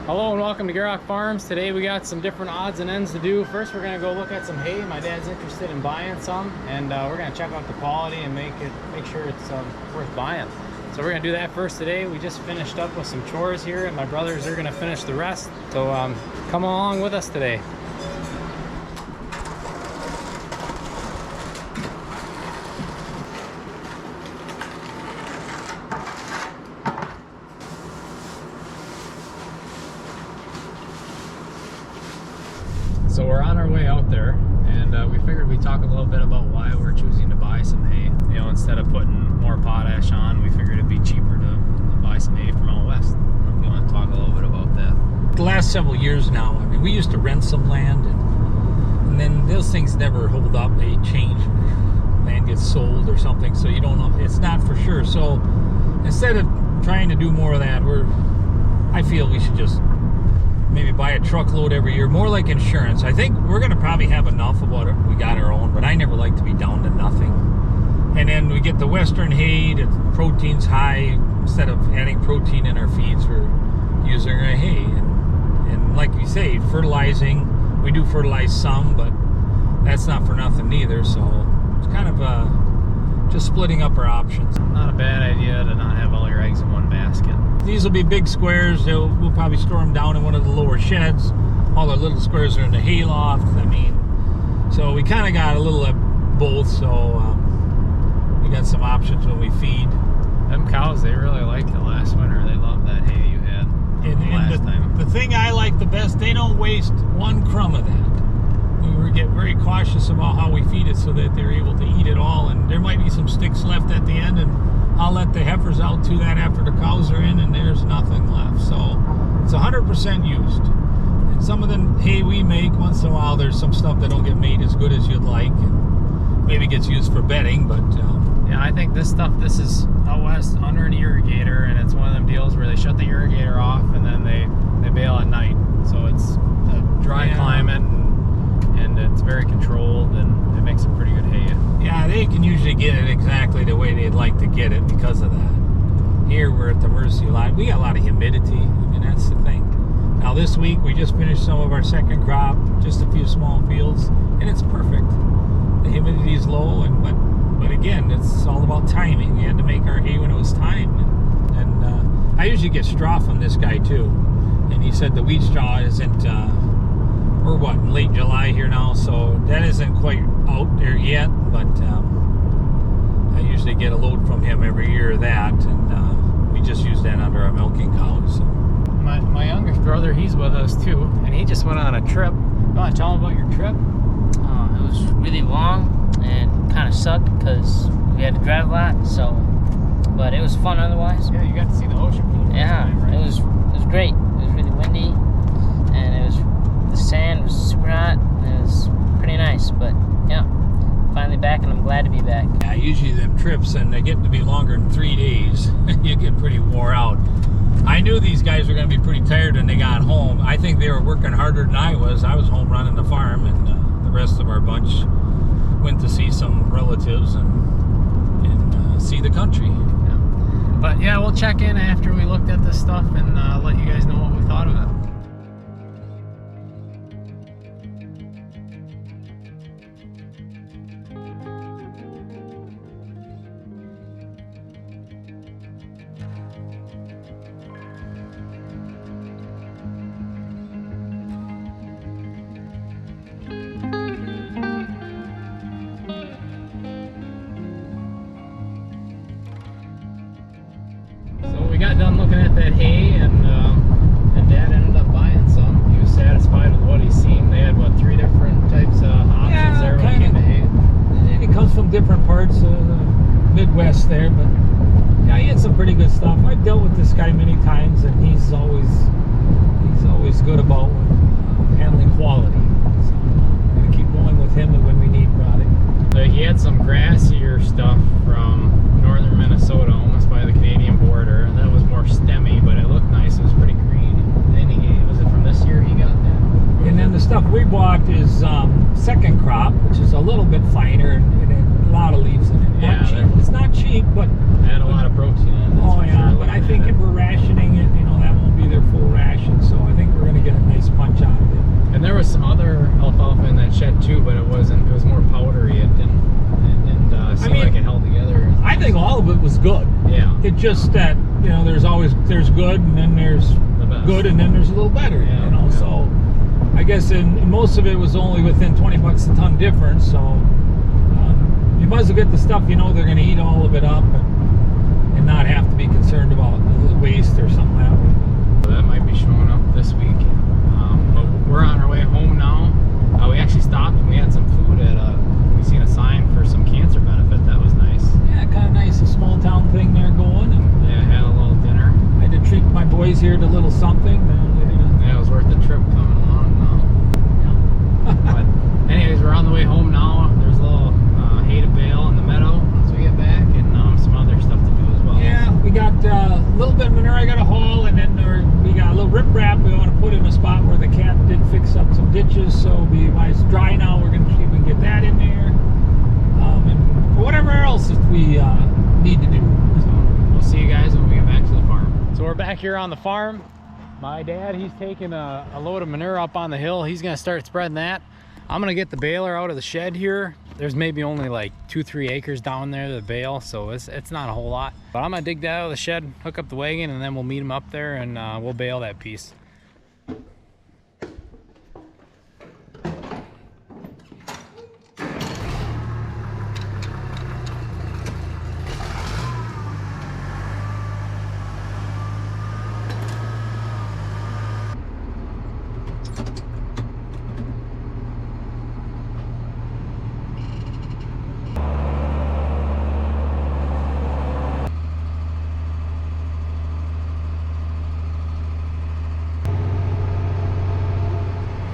Hello and welcome to Gierok Farms. Today we got some different odds and ends to do. First we're going to go look at some hay. My dad's interested in buying some, and we're going to check out the quality and make sure it's worth buying. So we're going to do that first today. We just finished up with some chores here, and my brothers are going to finish the rest. So come along with us today. So we're on our way out there, and we figured we'd talk a little bit about why we're choosing to buy some hay. You know, instead of putting more potash on, we figured it'd be cheaper to buy some hay from out west. I don't know if you want to talk a little bit about that. The last several years now, I mean, we used to rent some land, and then those things never hold up. They change, land gets sold or something, so you don't know. It's not for sure. So instead of trying to do more of that, I feel we should just maybe buy a truckload every year, more like insurance. I think we're going to probably have enough of what we got our own, but I never like to be down to nothing. And then we get the Western hay, the protein's high. Instead of adding protein in our feeds, we're using our hay. And like you say, fertilizing, we do fertilize some, but that's not for nothing either. So it's kind of just splitting up our options. Not a bad idea to not have all your eggs in one basket. These will be big squares. We'll probably store them down in one of the lower sheds. All the little squares are in the hay loft. I mean, so we kind of got a little of both. So we got some options when we feed. Them cows, they really liked it last winter. They loved that hay you had last time. The thing I like the best, they don't waste one crumb of that. We get very cautious about how we feed it so that they're able to eat it all. And there might be some sticks left at the end, and I'll let the heifers out to that after the cows are in, and there's nothing left. So it's 100% used. And some of the hay we make, once in a while, there's some stuff that don't get made as good as you'd like, and maybe gets used for bedding, but yeah, I think this is out west under an irrigator, and it's one of them deals where they shut the irrigator off and then they bail at night. So it's a dry climate, and it's very controlled, and it makes a pretty good hay. Yeah, they can usually get it exactly the way they'd like to get it because of that. Here we're at the mercy line. We got a lot of humidity. I mean, that's the thing. Now this week we just finished some of our second crop, just a few small fields, and it's perfect. The humidity is low, but again, it's all about timing. We had to make our hay when it was time, and I usually get straw from this guy too, and he said the wheat straw isn't. We're what, in late July here now, so that isn't quite out there yet, but I usually get a load from him every year of that, and we just use that under our milking cows. My youngest brother, he's with us too, and he just went on a trip. You want to tell him about your trip? It was really long and kind of sucked because we had to drive a lot, but it was fun otherwise. Yeah, you got to see the ocean for the first time, right? It was great. It was really windy, and the sand was super hot, and it was pretty nice, but yeah, finally back, and I'm glad to be back. Yeah, usually them trips, and they get to be longer than 3 days, you get pretty wore out. I knew these guys were going to be pretty tired when they got home. I think they were working harder than I was. I was home running the farm, and the rest of our bunch went to see some relatives and see the country. Yeah. But yeah, we'll check in after we looked at this stuff and let you guys know what we thought of it. We got done looking at that hay, and Dad ended up buying some. He was satisfied with what he's seen. They had, what, 3 different types of options there when it came to hay? And it comes from different parts of the Midwest there, but yeah, he had some pretty good stuff. I've dealt with this guy many times, and he's always good about handling quality. So I'm going to keep going with him when we need product. He had some grassier stuff from northern Minnesota, almost by the Canadian border, and that was more stemmy, but it looked nice. It was pretty green. And was it from this year he got that? And then the stuff we bought is second crop, which is a little bit finer and a lot of leaves in it. Yeah, it's not cheap, but it had a lot of protein in it. Oh yeah, but I think if we're rationing it, that won't be their full ration. So I think but it wasn't. It was more powdery. It didn't seem like it held together. I think all of it was good. Yeah. It's just that, you know, there's good, and then there's The best. good, and then there's a little better. Yeah, you know, yeah. so I guess in most of it was only within 20 bucks a ton difference. So you might as well get the stuff you know they're going to eat all of it up, and not have to be concerned about a little waste or something like that. So that might be showing up this week. But we're on our way home now. We actually stopped and we had some food at we seen a sign for some cancer benefit. That was nice. Yeah, kind of nice, a small town thing there going, and Yeah, had a little dinner. I had to treat my boys here to a little something. Yeah, it was worth the trip coming along now. But anyways, we're on the way home now. There's a little hay to bale in the meadow once we get back, and some other stuff to do as well. Yeah, we got a little bit of manure I got to haul, and then we got a little riprap we want to put in a spot where the cat did fix up some ditches. So while it's dry now, we're going to see if we can get that in there, and for whatever else that we need to do. So we'll see you guys when we get back to the farm. So we're back here on the farm. My dad, he's taking a load of manure up on the hill. He's gonna start spreading that. I'm gonna get the baler out of the shed here. There's maybe only like 2-3 acres down there to bale, so it's not a whole lot. But I'm gonna dig that out of the shed, hook up the wagon, and then we'll meet him up there, and we'll bale that piece.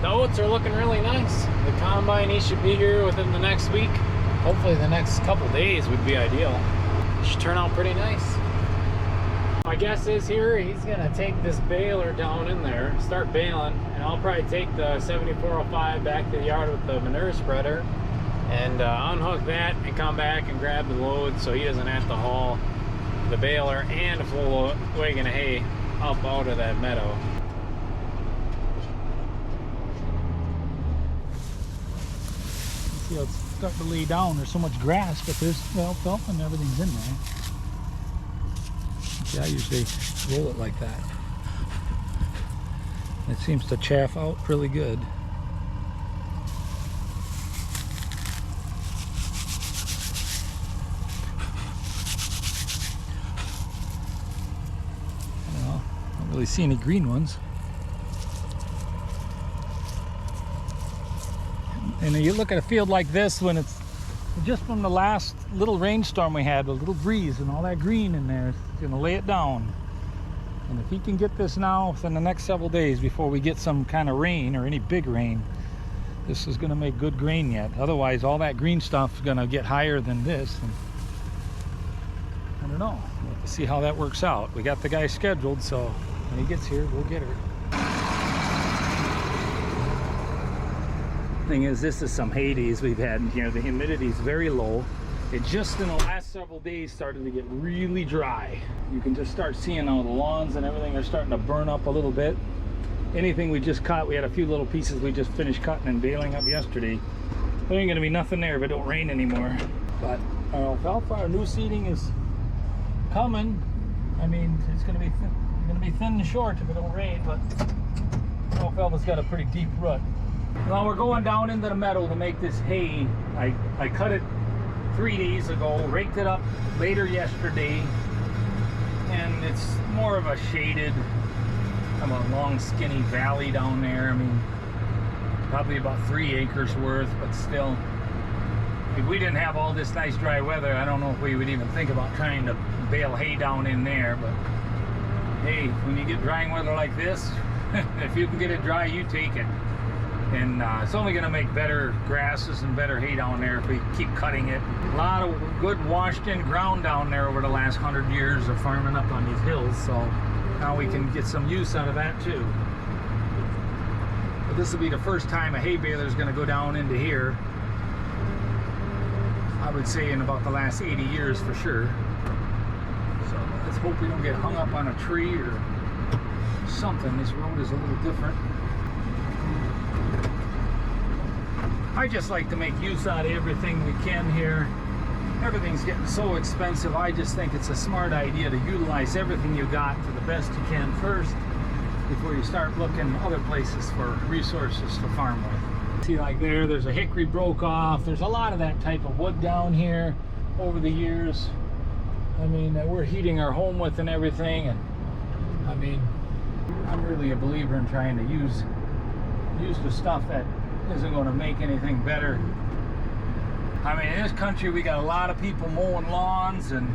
The oats are looking really nice. The combine, he should be here within the next week. Hopefully the next couple days would be ideal. It should turn out pretty nice. My guess is here, he's gonna take this baler down in there, start baling, and I'll probably take the 7405 back to the yard with the manure spreader and unhook that and come back and grab the load so he doesn't have to haul the baler and a full wagon of hay up out of that meadow. See how it's starting to lay down. There's so much grass, but there's alfalfa and everything's in there. See, I usually roll it like that. It seems to chaff out really good. Well, I don't really see any green ones. And you look at a field like this when it's just from the last little rainstorm we had, a little breeze and all that green in there, it's gonna lay it down. And if he can get this now within the next several days before we get some kind of rain or any big rain, this is gonna make good grain yet. Otherwise, all that green stuff is gonna get higher than this. And I don't know, we'll have to see how that works out. We got the guy scheduled, so when he gets here, we'll get her. Thing is, this is some hay days we've had in here. The humidity is very low. It just in the last several days started to get really dry. You can just start seeing all the lawns and everything are starting to burn up a little bit. Anything we just cut, we had a few little pieces we just finished cutting and baling up yesterday. There ain't gonna be nothing there if it don't rain anymore. But our alfalfa, our new seeding is coming. I mean, it's gonna be thin and short if it don't rain, but alfalfa's got a pretty deep root. Now we're going down into the meadow to make this hay. I cut it 3 days ago, raked it up later yesterday, and it's more of a shaded, kind of a long skinny valley down there. I mean, probably about 3 acres worth, but still, if we didn't have all this nice dry weather, I don't know if we would even think about trying to bale hay down in there. But hey, when you get drying weather like this, if you can get it dry, you take it. And it's only going to make better grasses and better hay down there if we keep cutting it. A lot of good washed in ground down there over the last 100 years of farming up on these hills, so now we can get some use out of that too. But this will be the first time a hay baler is going to go down into here, I would say in about the last 80 years for sure. So let's hope we don't get hung up on a tree or something. This road is a little different. I just like to make use out of everything we can here. Everything's getting so expensive. I just think it's a smart idea to utilize everything you got to the best you can first before you start looking other places for resources to farm with. See, like there's a hickory broke off. There's a lot of that type of wood down here over the years. I mean, we're heating our home with and everything, and I mean, I'm really a believer in trying to use the stuff that isn't going to make anything better. I mean, in this country, we got a lot of people mowing lawns and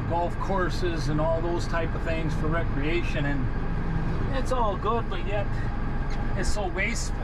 golf courses and all those type of things for recreation, and it's all good, but yet it's so wasteful.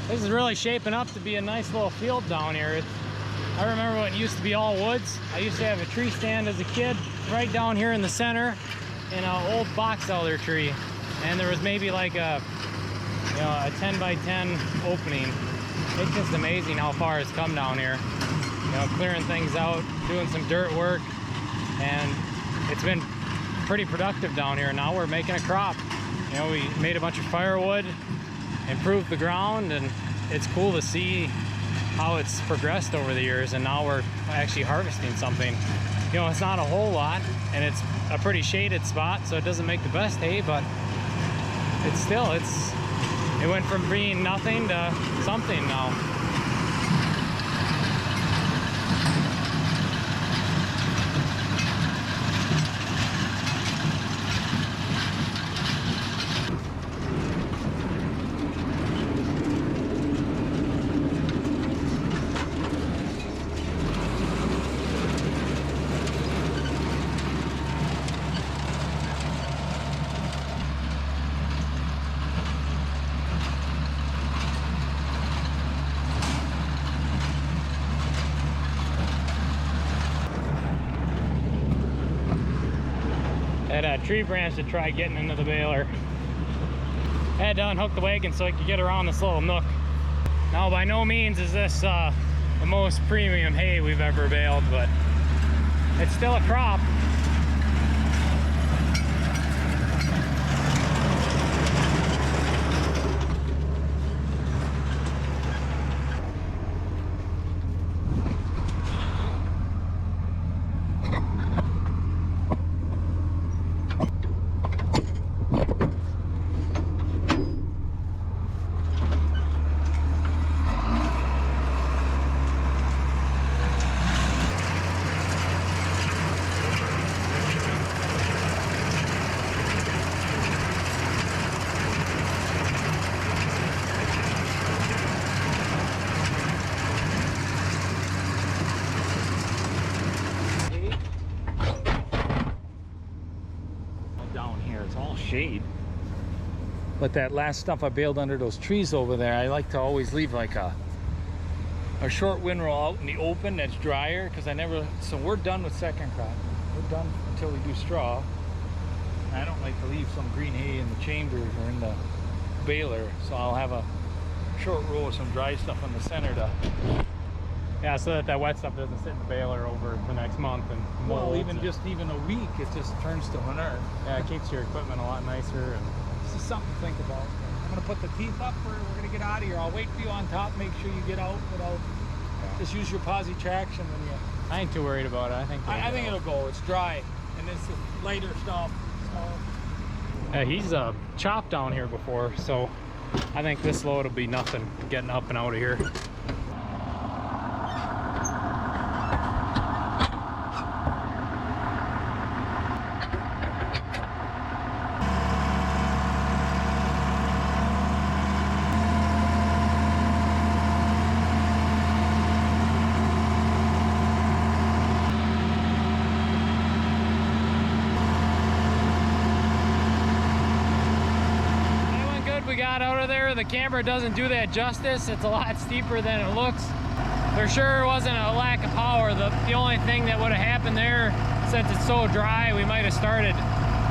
This is really shaping up to be a nice little field down here. I remember when it used to be all woods. I used to have a tree stand as a kid right down here in the center in an old box elder tree. And there was maybe like a 10 by 10 opening. It's just amazing how far it's come down here. You know, clearing things out, doing some dirt work, and it's been pretty productive down here. Now we're making a crop. You know, we made a bunch of firewood, improved the ground, and it's cool to see how it's progressed over the years, and now we're actually harvesting something. You know, it's not a whole lot, and it's a pretty shaded spot, so it doesn't make the best hay, but it went from being nothing to something now. Had a tree branch to try getting into the baler. Had to unhook the wagon so I could get around this little nook. Now, by no means is this the most premium hay we've ever baled, but it's still a crop. here. It's all shade. But that last stuff I baled under those trees over there, I like to always leave like a short windrow out in the open that's drier, because so we're done with second crop. We're done until we do straw. I don't like to leave some green hay in the chambers or in the baler, so I'll have a short row of some dry stuff in the center to... Yeah, so that wet stuff doesn't sit in the baler over the next month and molds. Well, even a week, it just turns to manure. Yeah, it keeps your equipment a lot nicer. And this is something to think about. I'm gonna put the teeth up. We're gonna get out of here. I'll wait for you on top. Make sure you get out without. Just use your posi traction when you. I ain't too worried about it. I think it'll go. It's dry, and it's lighter stuff. So. He's chopped down here before, so I think this load will be nothing getting up and out of here. We got out of there. The camera doesn't do that justice. It's a lot steeper than it looks. There sure wasn't a lack of power. The only thing that would have happened there, since it's so dry, we might have started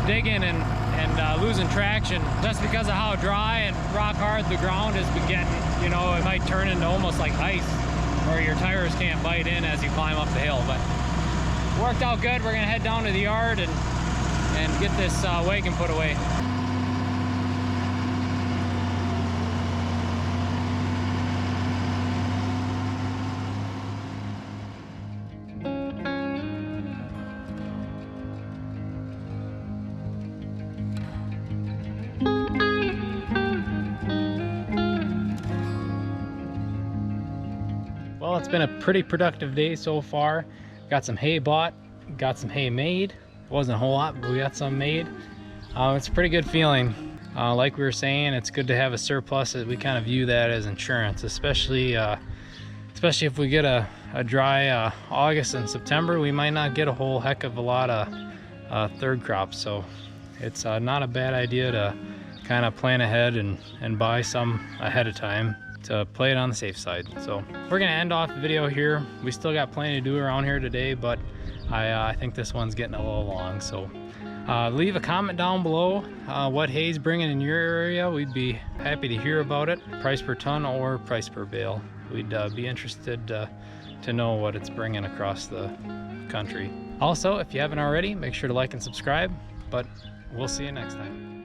digging and losing traction just because of how dry and rock hard the ground has been getting. You know, it might turn into almost like ice, or your tires can't bite in as you climb up the hill. But it worked out good. We're gonna head down to the yard and get this wagon put away. Well, it's been a pretty productive day so far. Got some hay bought, got some hay made. It wasn't a whole lot, but we got some made. It's a pretty good feeling. Like we were saying, it's good to have a surplus. We kind of view that as insurance, especially if we get a dry August and September. We might not get a whole heck of a lot of third crops, so it's not a bad idea to kind of plan ahead and buy some ahead of time to play it on the safe side. So we're gonna end off the video here. We still got plenty to do around here today, but I think this one's getting a little long. So leave a comment down below what hay's bringing in your area. We'd be happy to hear about it, price per ton or price per bale. We'd be interested to know what it's bringing across the country. Also, if you haven't already, make sure to like and subscribe, but we'll see you next time.